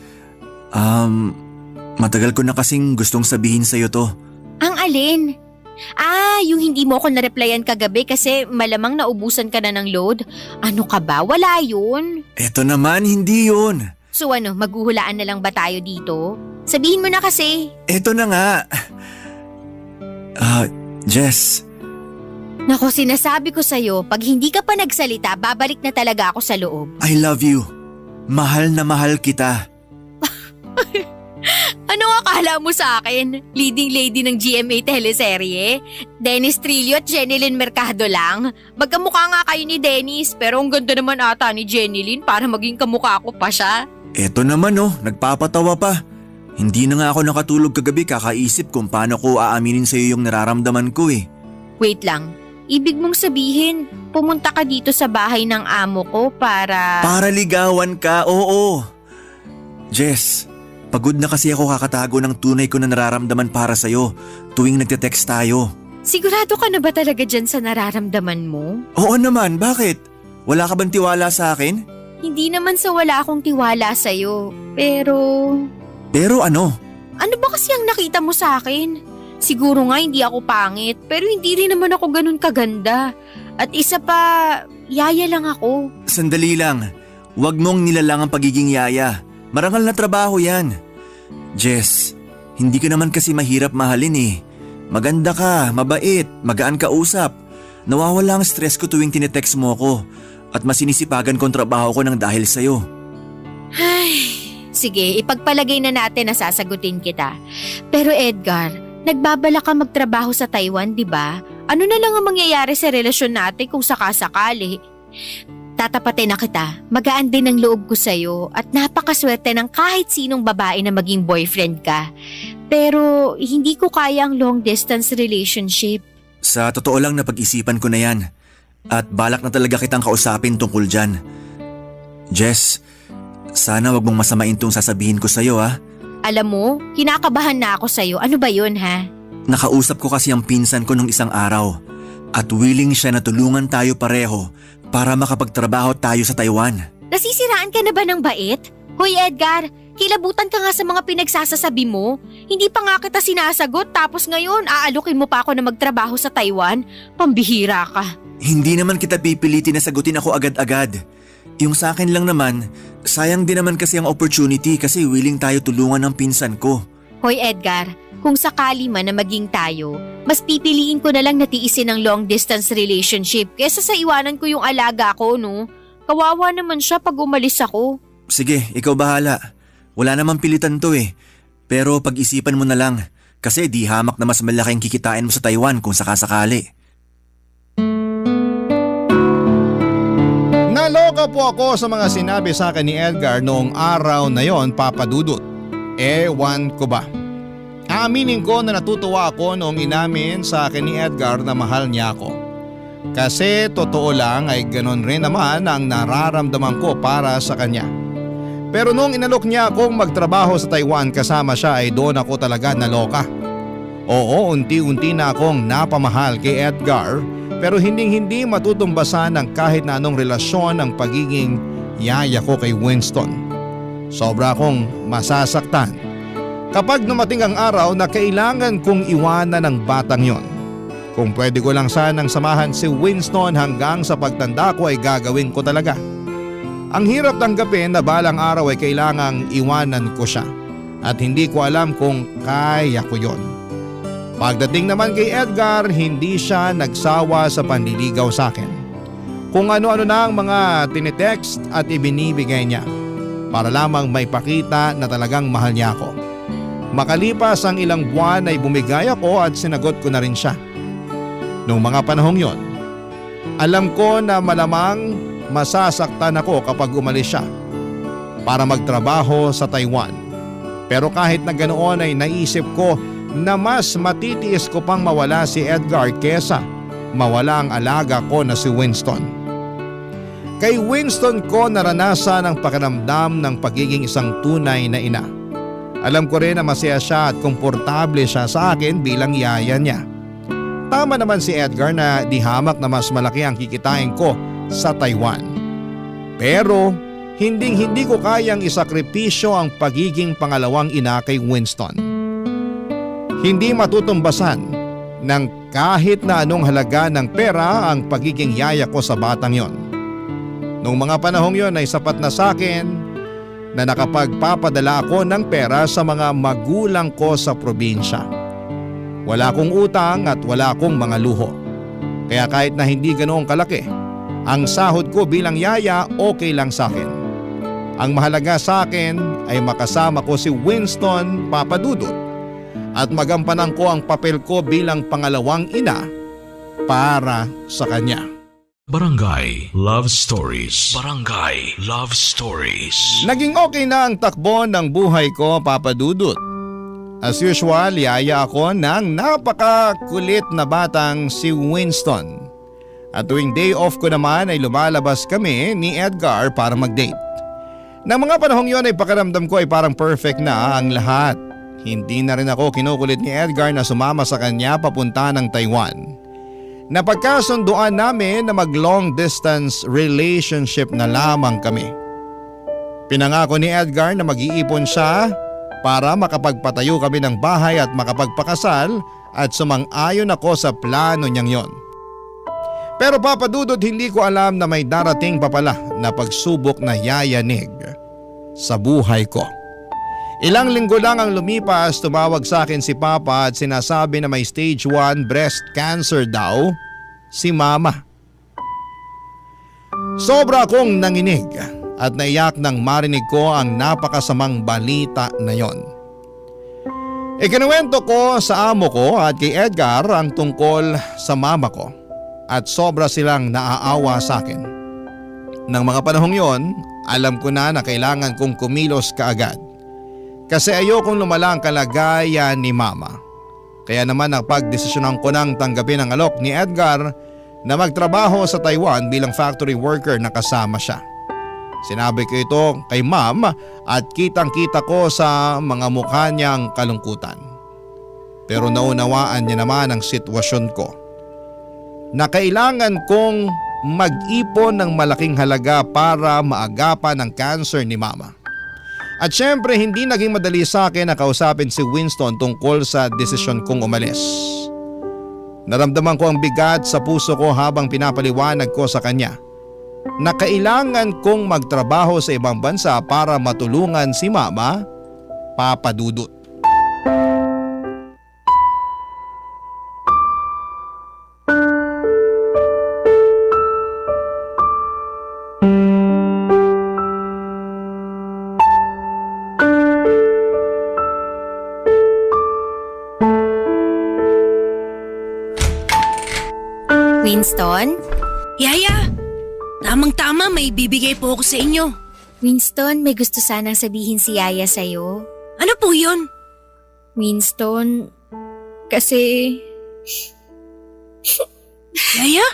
matagal ko na kasing gustong sabihin sa'yo to. Ang alin? Yung hindi mo ako na-replyan kagabi kasi malamang naubusan ka na ng load. Ano ka ba? Wala yun. Eto naman, hindi yun. So ano, maghuhulaan na lang ba tayo dito? Sabihin mo na kasi. Eto na nga. Jess, Nako, sinasabi ko sa'yo, pag hindi ka pa nagsalita, babalik na talaga ako sa loob. I love you. Mahal na mahal kita. Ano akala mo sa akin? Leading lady ng GMA teleserye? Dennis Trillo at Jenilyn Mercado lang? Magkamukha nga kayo ni Dennis, pero ang ganda naman ata ni Jenilyn para maging kamukha ko pa siya. Eto naman nagpapatawa pa. Hindi na nga ako nakatulog kagabi kakaisip kung paano ko aaminin sa'yo yung nararamdaman ko eh. Wait lang, ibig mong sabihin, pumunta ka dito sa bahay ng amo ko para… Para ligawan ka, oo. Jess, pagod na kasi ako kakatago ng tunay ko na nararamdaman para sa'yo tuwing nagte-text tayo. Sigurado ka na ba talaga dyan sa nararamdaman mo? Oo naman, bakit? Wala ka bang tiwala sa akin? Hindi naman sa wala akong tiwala sa'yo, pero… Pero ano? Ano ba kasi ang nakita mo sa akin? Siguro nga hindi ako pangit, pero hindi rin naman ako ganun kaganda. At isa pa, yaya lang ako. Sandali lang, huwag mong nilalang ang pagiging yaya. Marangal na trabaho yan. Jess, hindi ka naman kasi mahirap mahalin eh. Maganda ka, mabait, magaan ka usap. Nawawala ang stress ko tuwing tinetext mo ko at masinisipagan kong trabaho ko ng dahil sa'yo. Ay, sige, ipagpalagay na natin na sasagutin kita. Pero Edgar, nagbabala ka magtrabaho sa Taiwan, di ba? Ano na lang ang mangyayari sa relasyon natin kung sakasakali? Tatapatin na kita, magaan din ang loob ko sa'yo at napakaswerte ng kahit sinong babae na maging boyfriend ka. Pero hindi ko kaya ang long distance relationship. Sa totoo lang napag-isipan ko na yan at balak na talaga kitang kausapin tungkol dyan. Jess, sana wag mong masamain tong sasabihin ko sa'yo ha. Alam mo, kinakabahan na ako sa'yo. Ano ba yun ha? Nakausap ko kasi ang pinsan ko nung isang araw at willing siya na tulungan tayo pareho para makapagtrabaho tayo sa Taiwan. Nasisiraan ka na ba ng bait? Hoy Edgar, kilabutan ka nga sa mga pinagsasasabi mo. Hindi pa nga kita sinasagot tapos ngayon aalukin mo pa ako na magtrabaho sa Taiwan? Pambihira ka. Hindi naman kita pipilitin na sagutin ako agad-agad. Yung sa akin lang naman, sayang din naman kasi ang opportunity kasi willing tayo tulungan ng pinsan ko. Hoy Edgar, kung sakali man na maging tayo, mas pipiliin ko na lang na tiisin ang long distance relationship kesa sa iwanan ko yung alaga ko, no? Kawawa naman siya pag umalis ako. Sige, ikaw bahala. Wala namang pilitan to eh. Pero pag-isipan mo na lang kasi di hamak na mas malaking kikitain mo sa Taiwan kung sakasakali. Naloka po ako sa mga sinabi sa akin ni Edgar noong araw na yon, Papa Dudut. Ewan ko ba. Aminin ko na natutuwa ako noong inamin sa akin ni Edgar na mahal niya ako. Kasi totoo lang ay ganon rin naman ang nararamdaman ko para sa kanya. Pero noong inalok niya akong magtrabaho sa Taiwan kasama siya ay doon ako talaga naloka. Oo, unti-unti na akong napamahal kay Edgar pero hindi matutumbasan ng kahit na anong relasyon ang pagiging yaya ko kay Winston. Sobra akong masasaktan kapag dumating ang araw na kailangan kong iwanan ng batang yon. Kung pwede ko lang sanang samahan si Winston hanggang sa pagtanda ko ay gagawin ko talaga. Ang hirap tanggapin na balang araw ay kailangang iwanan ko siya at hindi ko alam kung kaya ko yon. Pagdating naman kay Edgar, hindi siya nagsawa sa panliligaw sa akin. Kung ano-ano na ang mga tinitext at ibinibigay niya para lamang may pakita na talagang mahal niya ako. Makalipas ang ilang buwan ay bumigay ako at sinagot ko na rin siya. Noong mga panahong yon, alam ko na malamang masasaktan ako kapag umalis siya para magtrabaho sa Taiwan. Pero kahit na ganoon ay naisip ko na mas matitiis ko pang mawala si Edgar kesa mawala ang alaga ko na si Winston. Kay Winston ko naranasan ang pakiramdam ng pagiging isang tunay na ina. Alam ko rin na masaya siya at komportable siya sa akin bilang yaya niya. Tama naman si Edgar na di hamak na mas malaki ang kikitain ko sa Taiwan. Pero hindi ko kayang isakripisyo ang pagiging pangalawang ina kay Winston. Hindi matutumbasan ng kahit na anong halaga ng pera ang pagiging yaya ko sa batang yon. Noong mga panahong yon ay sapat na sa akin na nakapagpapadala ako ng pera sa mga magulang ko sa probinsya. Wala akong utang at wala akong mga luho. Kaya kahit na hindi ganoong kalaki, ang sahod ko bilang yaya okay lang sa akin. Ang mahalaga sa akin ay makasama ko si Winston Papadudut at magampanan ko ang papel ko bilang pangalawang ina para sa kanya. Barangay Love Stories. Barangay Love Stories. Naging okay na ang takbo ng buhay ko, Papadudut. As usual, yaya ako ng napakakulit na batang si Winston. At tuwing day off ko naman ay lumalabas kami ni Edgar para mag-date. Nang mga panahong yon ay pakiramdam ko ay parang perfect na ang lahat. Hindi na rin ako kinukulit ni Edgar na sumama sa kanya papunta ng Taiwan. Napagkasunduan namin na mag long distance relationship na lamang kami. Pinangako ni Edgar na mag-iipon siya para makapagpatayo kami ng bahay at makapagpakasal at sumang-ayon ako sa plano niyang yon. Pero Papadudot, hindi ko alam na may darating pa pala na pagsubok na yayanig sa buhay ko. Ilang linggo lang ang lumipas, tumawag sa akin si Papa at sinasabi na may stage 1 breast cancer daw si Mama. Sobra akong nanginig at naiyak nang marinig ko ang napakasamang balita na yon. Ikinuwento ko sa amo ko at kay Edgar ang tungkol sa mama ko at sobra silang naaawa sa akin. Nang mga panahong yon, alam ko na kailangan kong kumilos kaagad. Kasi ayokong lumala ang kalagayan ni Mama. Kaya naman napagdesisyonan ko nang tanggapin ang alok ni Edgar na magtrabaho sa Taiwan bilang factory worker na kasama siya. Sinabi ko ito kay Ma'am at kitang-kita ko sa mga mukha niyang kalungkutan. Pero naunawaan niya naman ang sitwasyon ko. Na kailangan kong mag-ipon ng malaking halaga para maagapan ang cancer ni Mama. At syempre hindi naging madali sa akin na kausapin si Winston tungkol sa desisyon kong umalis. Naramdaman ko ang bigat sa puso ko habang pinapaliwanag ko sa kanya na kailangan kong magtrabaho sa ibang bansa para matulungan si Mama, Papadudut. Winston? Yaya, tamang-tama may bibigay po ako sa inyo. Winston, may gusto sanang sabihin si Yaya sa'yo. Ano po yun? Winston, kasi… Yaya?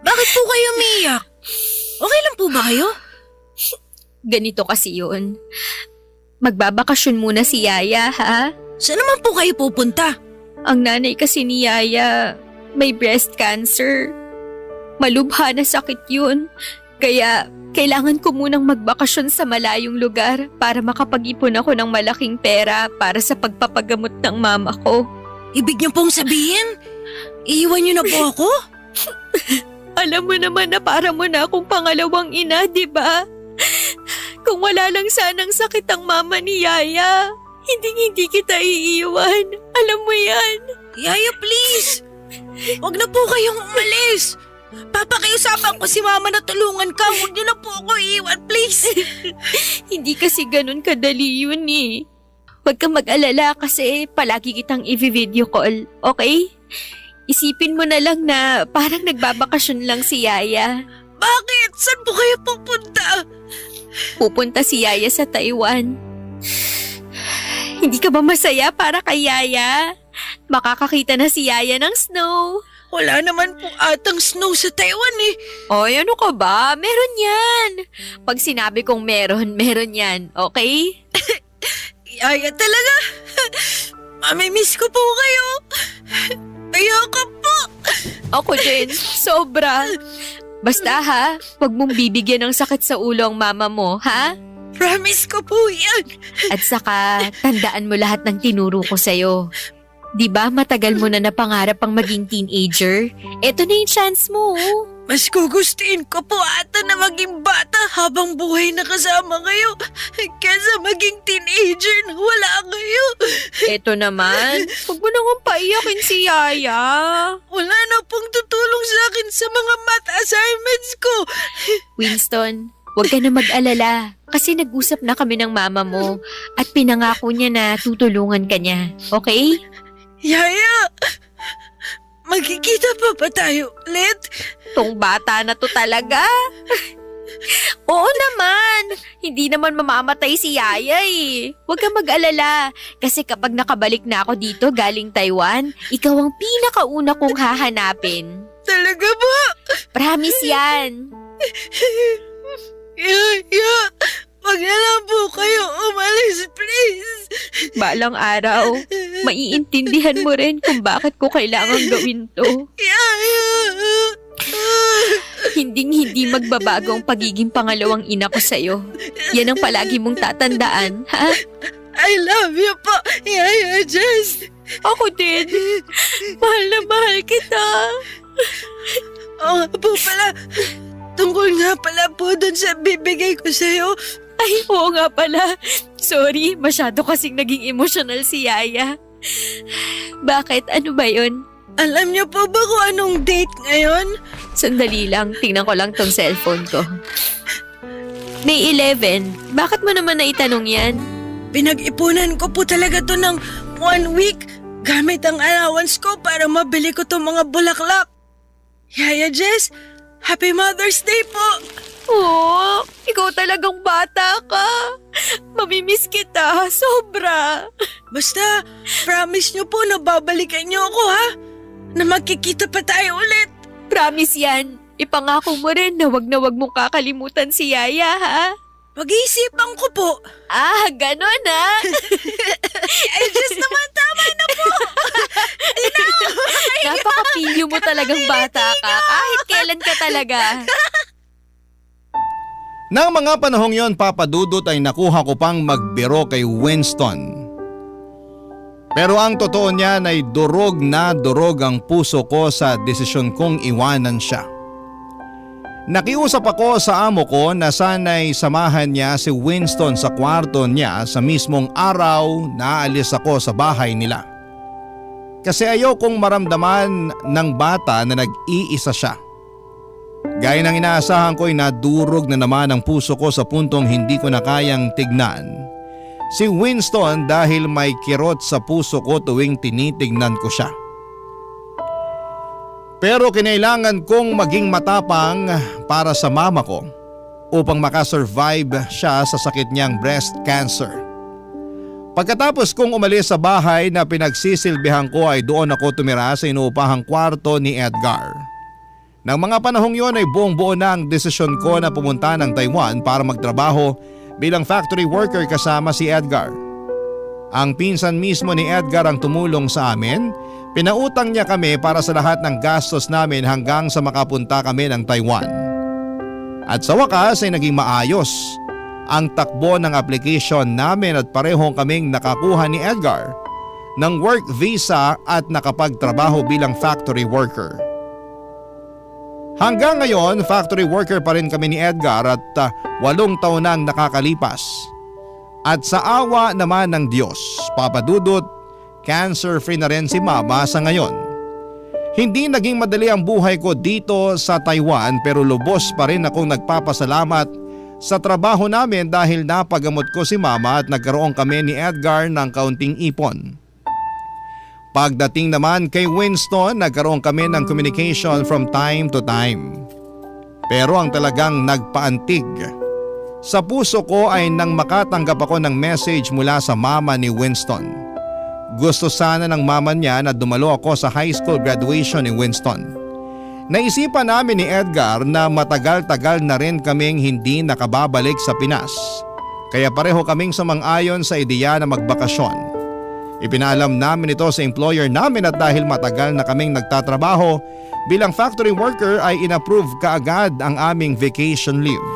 Bakit po kayo umiiyak? Okay lang po ba kayo? Ganito kasi yun. Magbabakasyon muna si Yaya, ha? Saan naman po kayo pupunta? Ang nanay kasi ni Yaya may breast cancer. Malubha na sakit yun. Kaya kailangan ko munang magbakasyon sa malayong lugar para makapag-ipon ako ng malaking pera para sa pagpapagamot ng mama ko. Ibig niyo pong sabihin, iiwan niyo na po ako? Alam mo naman na para mo na akong pangalawang ina, di ba? Kung wala lang sanang sakit ang mama ni Yaya, hindi kita iiwan. Alam mo yan. Yaya, please! Huwag na po kayong umalis! Papakiusapan ko si Mama na tulungan ka. Huwag niyo na po ako iiwan, please! Hindi kasi ganun kadali yun eh. Huwag kang mag-alala kasi palagi kitang i-video call, okay? Isipin mo na lang na parang nagbabakasyon lang si Yaya. Bakit? Saan po kayo pupunta? Pupunta si Yaya sa Taiwan. Hindi ka ba masaya para kay Yaya? Makakakita na si Yaya ng snow. Wala naman po atang snow sa Taiwan eh. Oy, ano ka ba? Meron yan. Pag sinabi kong meron, meron yan. Okay? Yaya talaga. Mamimiss ko po kayo. Ayoko po. Ako din. Sobra. Basta ha, wag mong bibigyan ng sakit sa ulo ang mama mo, ha? Promise ko po yan. At saka, tandaan mo lahat ng tinuro ko sa'yo. Di ba matagal mo na napangarap ang maging teenager? Eto na yung chance mo. Mas gugustuhin ko po ata na maging bata habang buhay na kasama kayo kaysa maging teenager na wala kayo. Eto naman, huwag mo nang paiyakin si Yaya. Wala na pong tutulong sa akin sa mga math assignments ko. Winston, huwag ka na mag-alala kasi nag-usap na kami ng mama mo at pinangako niya na tutulungan ka niya. Okay? Yaya, magkikita pa ba tayo ulit? Tong bata na to talaga. Oo naman, hindi naman mamamatay si Yaya eh. Huwag kang mag-alala kasi kapag nakabalik na ako dito galing Taiwan, ikaw ang pinakauna kong hahanapin. Talaga ba? Promise yan. Yaya, wag na lang po kayo umalis, please. Balang araw, maiintindihan mo rin kung bakit ko kailangan gawin to. Yaya! Hindi magbabago ang pagiging pangalawang ina ko sa'yo. Yan ang palagi mong tatandaan, ha? I love you po, Yaya Jess. Ako din. Mahal na mahal kita. Oo po pala. Tungkol nga pala po dun sa bibigay ko sa'yo. Ay, oo nga pala. Sorry, masyado kasing naging emotional si Yaya. Bakit? Ano ba yun? Alam niyo po ba kung anong date ngayon? Sandali lang, tingnan ko lang tong cellphone ko. May 11. Bakit mo naman naitanong yan? Pinag-ipunan ko po talaga to ng 1 week gamit ang allowance ko para mabili ko tong mga bulaklak. Yaya Jess, Happy Mother's Day po! Oh, ikaw talagang bata ka. Mamimiss kita, sobra. Basta, promise niyo po na babalikan niyo ako ha? Na magkikita pa tayo ulit. Promise yan. Ipangako mo rin na wag mong kakalimutan si Yaya, ha? Pag-iisipan ko po. Ah, ganon ha? Ay, just naman, tama na po. Napaka-pilyo mo talagang bata ka. Kahit kailan ka talaga. Nang mga panahong yon, Papa Dudut, ay nakuha ko pang magbiro kay Winston. Pero ang totoo niyan ay durog na durog ang puso ko sa desisyon kong iwanan siya. Nakiusap ako sa amo ko na sana'y samahan niya si Winston sa kwarto niya sa mismong araw na aalis ako sa bahay nila. Kasi ayokong maramdaman ng bata na nag-iisa siya. Gaya ng inaasahan ko ay nadurog na naman ang puso ko sa puntong hindi ko na kayang tignan si Winston dahil may kirot sa puso ko tuwing tinitignan ko siya. Pero kinailangan kong maging matapang para sa mama ko upang makasurvive siya sa sakit niyang breast cancer. Pagkatapos kong umalis sa bahay na pinagsisilbihan ko ay doon ako tumira sa inuupahang kwarto ni Edgar. Nang mga panahong yon ay buong-buo na ang desisyon ko na pumunta ng Taiwan para magtrabaho bilang factory worker kasama si Edgar. Ang pinsan mismo ni Edgar ang tumulong sa amin. Pinautang niya kami para sa lahat ng gastos namin hanggang sa makapunta kami ng Taiwan. At sa wakas ay naging maayos ang takbo ng application namin at parehong kaming nakakuha ni Edgar ng work visa at nakapagtrabaho bilang factory worker. Hanggang ngayon, factory worker pa rin kami ni Edgar at 8 taon nang nakakalipas. At sa awa naman ng Diyos, Papa Dudut, cancer-free na rin si Mama sa ngayon. Hindi naging madali ang buhay ko dito sa Taiwan pero lubos pa rin akong nagpapasalamat sa trabaho namin dahil napagamot ko si Mama at nagkaroon kami ni Edgar ng kaunting ipon. Pagdating naman kay Winston, nagkaroon kami ng communication from time to time. Pero ang talagang nagpaantig sa puso ko ay nang makatanggap ako ng message mula sa mama ni Winston. Gusto sana ng mama niya na dumalo ako sa high school graduation ni Winston. Naisipan namin ni Edgar na matagal-tagal na rin kaming hindi nakababalik sa Pinas. Kaya pareho kaming sumang-ayon sa ideya na magbakasyon. Ipinaalam namin ito sa employer namin at dahil matagal na kaming nagtatrabaho bilang factory worker ay inapprove kaagad ang aming vacation leave.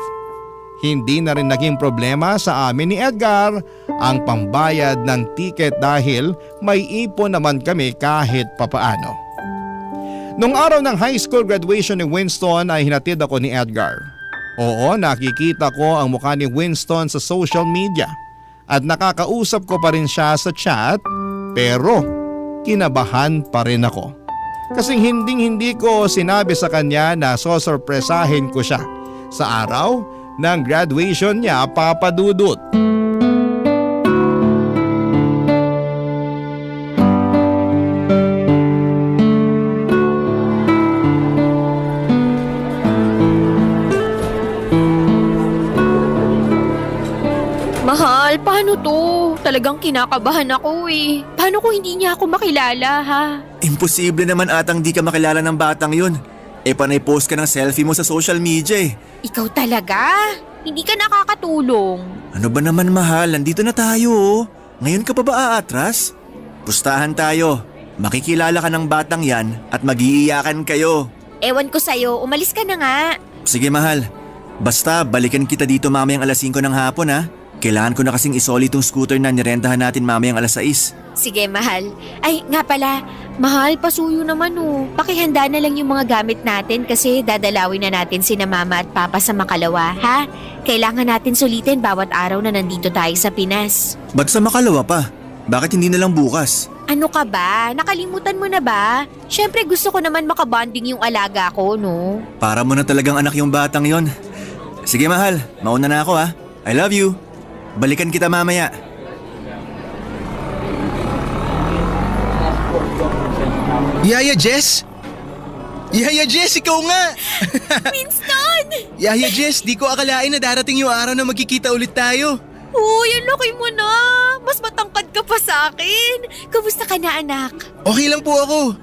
Hindi na rin naging problema sa amin ni Edgar ang pambayad ng ticket dahil may ipon naman kami kahit papaano. Nung araw ng high school graduation ni Winston ay hinatid ako ni Edgar. Oo, nakikita ko ang mukha ni Winston sa social media at nakakausap ko pa rin siya sa chat pero kinabahan pa rin ako. Kasing hindi ko sinabi sa kanya na sosorpresahin ko siya sa araw ng graduation niya, Papa Dudut. Mahal, paano to? Talagang kinakabahan ako eh. Paano kung hindi niya ako makilala ha? Imposible naman atang di ka makilala ng batang yun. Panay post ka ng selfie mo sa social media eh. Ikaw talaga? Hindi ka nakakatulong. Ano ba naman mahal, nandito na tayo oh. Ngayon ka pa ba aatras? Pustahan tayo. Makikilala ka ng batang yan at mag-iiyakan kayo. Ewan ko sa'yo, umalis ka na nga. Sige mahal, basta balikan kita dito mamayang alas 5 ng hapon ha. Kailangan ko na kasing isoli tong scooter na nirentahan natin mamayang alas 6. Sige mahal. Ay nga pala, mahal pasuyo naman oh. Pakihanda na lang yung mga gamit natin kasi dadalawin na natin sina mama at papa sa Makalawa ha. Kailangan natin sulitin bawat araw na nandito tayo sa Pinas. Ba't sa Makalawa pa? Bakit hindi na lang bukas? Ano ka ba? Nakalimutan mo na ba? Siyempre gusto ko naman makabonding yung alaga ko no. Para mo na talagang anak yung batang yon. Sige mahal, mauna na ako ha. I love you. Balikan kita mamaya. Yaya Jess? Yaya Jess, ikaw nga! Winston! Yaya Jess, di ko akalain na darating yung araw na magkikita ulit tayo. Uy, ang laki mo na! Mas matangkad ka pa sa akin. Kamusta ka na anak? Okay lang po ako.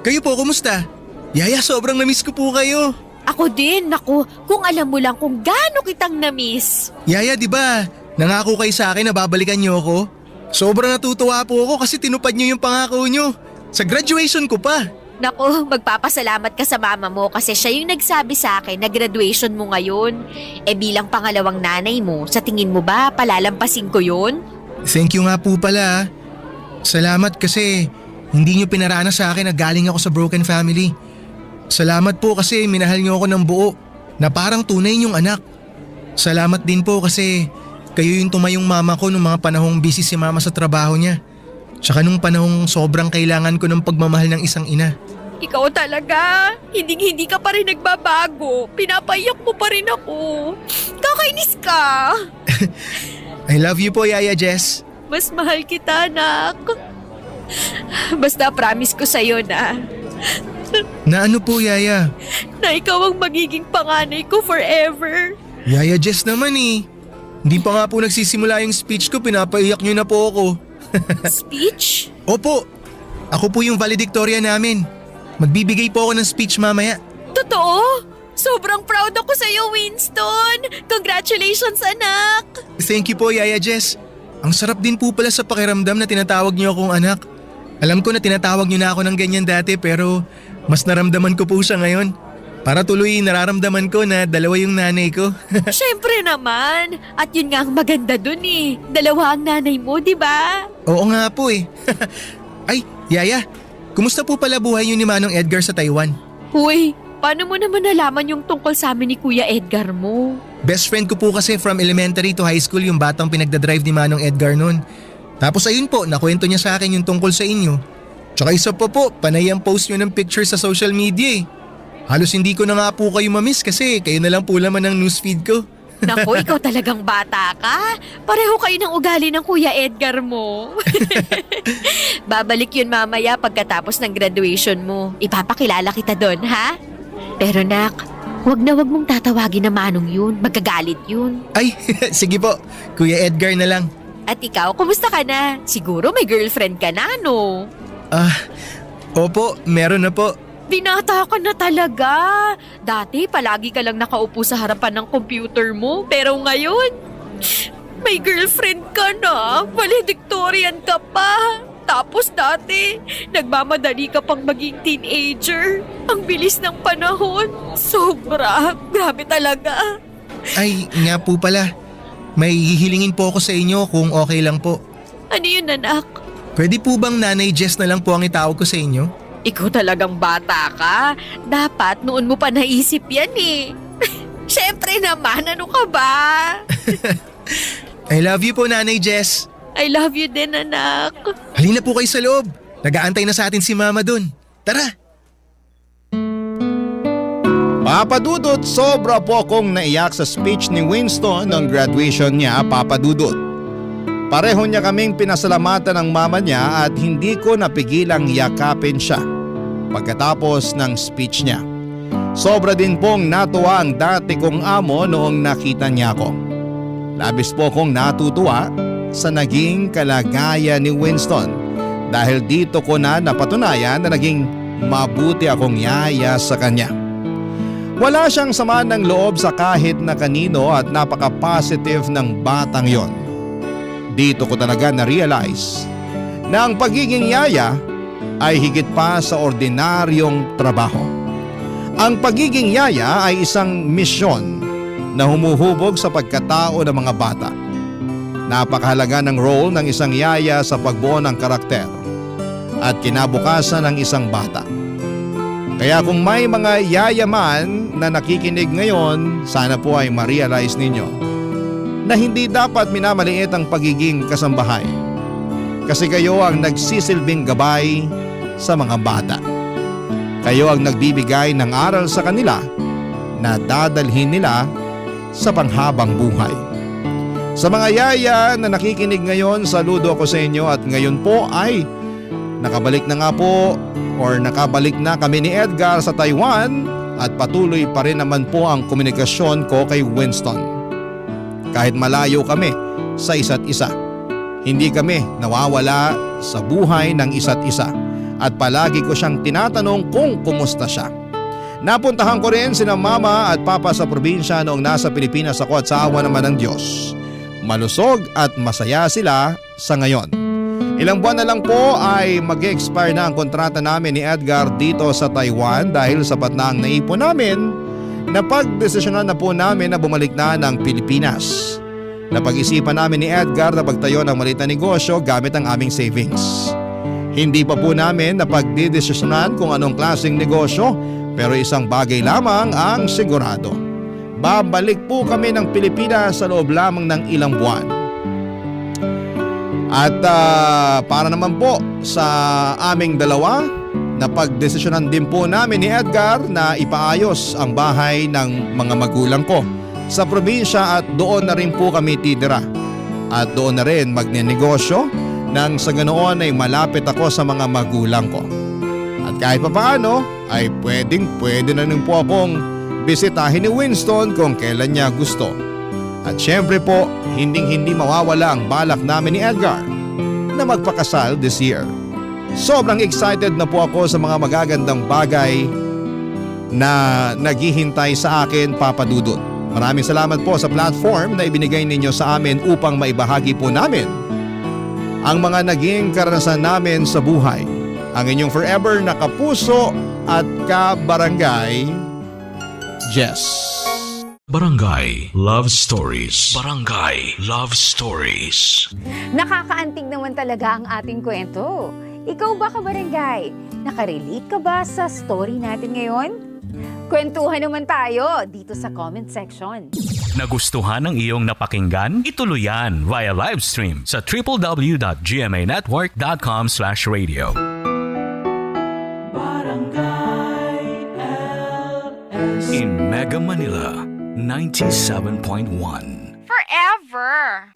Kayo po, kumusta? Yaya, sobrang namiss ko po kayo. Ako din, naku. Kung alam mo lang kung gaano kitang namiss. Yaya, di ba? Nangako kayo sa akin na babalikan niyo ako. Sobrang natutuwa po ako kasi tinupad niyo yung pangako niyo. Sa graduation ko pa. Naku, magpapasalamat ka sa mama mo kasi siya yung nagsabi sa akin na graduation mo ngayon. Bilang pangalawang nanay mo, sa tingin mo ba palalampasin ko yun? Thank you nga po pala. Salamat kasi hindi niyo pinaranas sa akin na galing ako sa broken family. Salamat po kasi minahal niyo ako ng buo na parang tunay niyong anak. Salamat din po kasi kayo yung tumayong mama ko nung mga panahong busy si mama sa trabaho niya. Tsaka nung panahong sobrang kailangan ko ng pagmamahal ng isang ina. Ikaw talaga. Hindi ka pa rin nagbabago. Pinapaiyak mo pa rin ako. Kakainis ka. I love you po, Yaya Jess. Mas mahal kita, anak. Basta promise ko sa'yo na Na ano po, Yaya? na ikaw ang magiging panganay ko forever. Yaya Jess naman eh. Hindi pa nga po nagsisimula yung speech ko, pinapaiyak niyo na po ako. Speech? Opo, ako po yung valedictorian namin. Magbibigay po ako ng speech mamaya. Totoo? Sobrang proud ako sa'yo, Winston. Congratulations, anak. Thank you po, Yaya Jess. Ang sarap din po pala sa pakiramdam na tinatawag niyo akong anak. Alam ko na tinatawag niyo na ako ng ganyan dati pero mas naramdaman ko po siya ngayon. Para tuloy nararamdaman ko na dalawa yung nanay ko. Siyempre naman. At yun nga ang maganda dun eh. Dalawa ang nanay mo, di ba? Oo nga po eh. Ay, Yaya, kumusta po pala buhay niyo ni Manong Edgar sa Taiwan? Uy, Paano mo naman nalaman yung tungkol sa amin ni Kuya Edgar mo? Best friend ko po kasi from elementary to high school yung batang pinagdadrive ni Manong Edgar noon. Tapos ayun po, nakwento niya sa akin yung tungkol sa inyo. Tsaka isa pa po, panay ang post nyo ng picture sa social media eh. Halos hindi ko na nga po kayo mamiss kasi kayo na lang po laman ng newsfeed ko. Naku, ikaw talagang bata ka. Pareho kayo ng ugali ng Kuya Edgar mo. Babalik yun mamaya pagkatapos ng graduation mo. Ipapakilala kita doon, ha? Pero nak, wag mong tatawagin na Manong yun. Magagalit yun. Ay, sige po, Kuya Edgar na lang. At ikaw, kumusta ka na? Siguro may girlfriend ka na, no? Opo, meron na po. Binata ka na talaga. Dati, palagi ka lang nakaupo sa harapan ng computer mo. Pero ngayon, may girlfriend ka na. Valedictorian ka pa. Tapos dati, nagmamadali ka pang maging teenager. Ang bilis ng panahon. Sobra. Grabe talaga. Ay, nga po pala. May hihilingin po ako sa inyo kung okay lang po. Ano yun, anak? Pwede po bang Nanay Jess na lang po ang itawag ko sa inyo? Ikaw talagang bata ka. Dapat noon mo pa naisip yan eh. Siyempre naman, ano ka ba? I love you po, Nanay Jess. I love you din, anak. Halina po kayo sa loob. Nag-aantay na sa atin si Mama dun. Tara! Papa Dudut, sobra po akong naiyak sa speech ni Winston ng graduation niya, Papa Dudut. Pareho niya kaming pinasalamatan ng mama niya at hindi ko napigilang yakapin siya pagkatapos ng speech niya. Sobra din pong natuwa ang dati kong amo noong nakita niya ako. Labis po akong natutuwa sa naging kalagayan ni Winston dahil dito ko na napatunayan na naging mabuti akong yaya sa kanya. Wala siyang sama ng loob sa kahit na kanino at napaka-positive ng batang yon. Dito ko talaga na-realize na ang pagiging yaya ay higit pa sa ordinaryong trabaho. Ang pagiging yaya ay isang misyon na humuhubog sa pagkatao ng mga bata. Napakahalaga ng role ng isang yaya sa pagbuo ng karakter at kinabukasan ng isang bata. Kaya kung may mga yaya man na nakikinig ngayon, sana po ay ma-realize ninyo na hindi dapat minamaliit ang pagiging kasambahay. Kasi kayo ang nagsisilbing gabay sa mga bata. Kayo ang nagbibigay ng aral sa kanila na dadalhin nila sa panghabang buhay. Sa mga yaya na nakikinig ngayon, saludo ako sa inyo at ngayon po ay nakabalik na kami ni Edgar sa Taiwan at patuloy pa rin naman po ang komunikasyon ko kay Winston. Kahit malayo kami sa isa't isa, hindi kami nawawala sa buhay ng isa't isa at palagi ko siyang tinatanong kung kumusta siya. Napuntahan ko rin sina mama at papa sa probinsya noong nasa Pilipinas ako at sa awa naman ng Diyos. Malusog at masaya sila sa ngayon. Ilang buwan na lang po ay mag-expire na ang kontrata namin ni Edgar dito sa Taiwan dahil sapat na ang naipon namin na pagdesisyonan na po namin na bumalik na ng Pilipinas. Napag-isipan namin ni Edgar na pagtayo ng maliit na negosyo gamit ang aming savings. Hindi pa po namin napagdidesisyonan kung anong klaseng negosyo pero isang bagay lamang ang sigurado. Babalik po kami ng Pilipinas sa loob lamang ng ilang buwan. At para naman po sa aming dalawa, napagdesisyonan din po namin ni Edgar na ipaayos ang bahay ng mga magulang ko sa probinsya at doon na rin po kami titira. At doon na rin magnenegosyo nang sa ganoon ay malapit ako sa mga magulang ko. At kahit papaano ay pwede na rin po akong bisitahin ni Winston kung kailan niya gusto. At syempre po, hindi mawawala ang balak namin ni Edgar na magpakasal this year. Sobrang excited na po ako sa mga magagandang bagay na naghihintay sa akin, Papa Dudut. Maraming salamat po sa platform na ibinigay ninyo sa amin upang maibahagi po namin ang mga naging karanasan namin sa buhay. Ang inyong forever na kapuso at kabarangay, Jess. Barangay Love Stories. Barangay Love Stories. Nakakaantig naman talaga ang ating kwento. Ikaw ba, kabarangay? Nakarelate ka ba sa story natin ngayon? Magkwentuhan naman tayo dito sa comment section. Nagustuhan ng iyong napakinggan? Ituloy yan via live stream sa www.gmanetwork.com/radio. In Mega Manila, 97.1. Forever!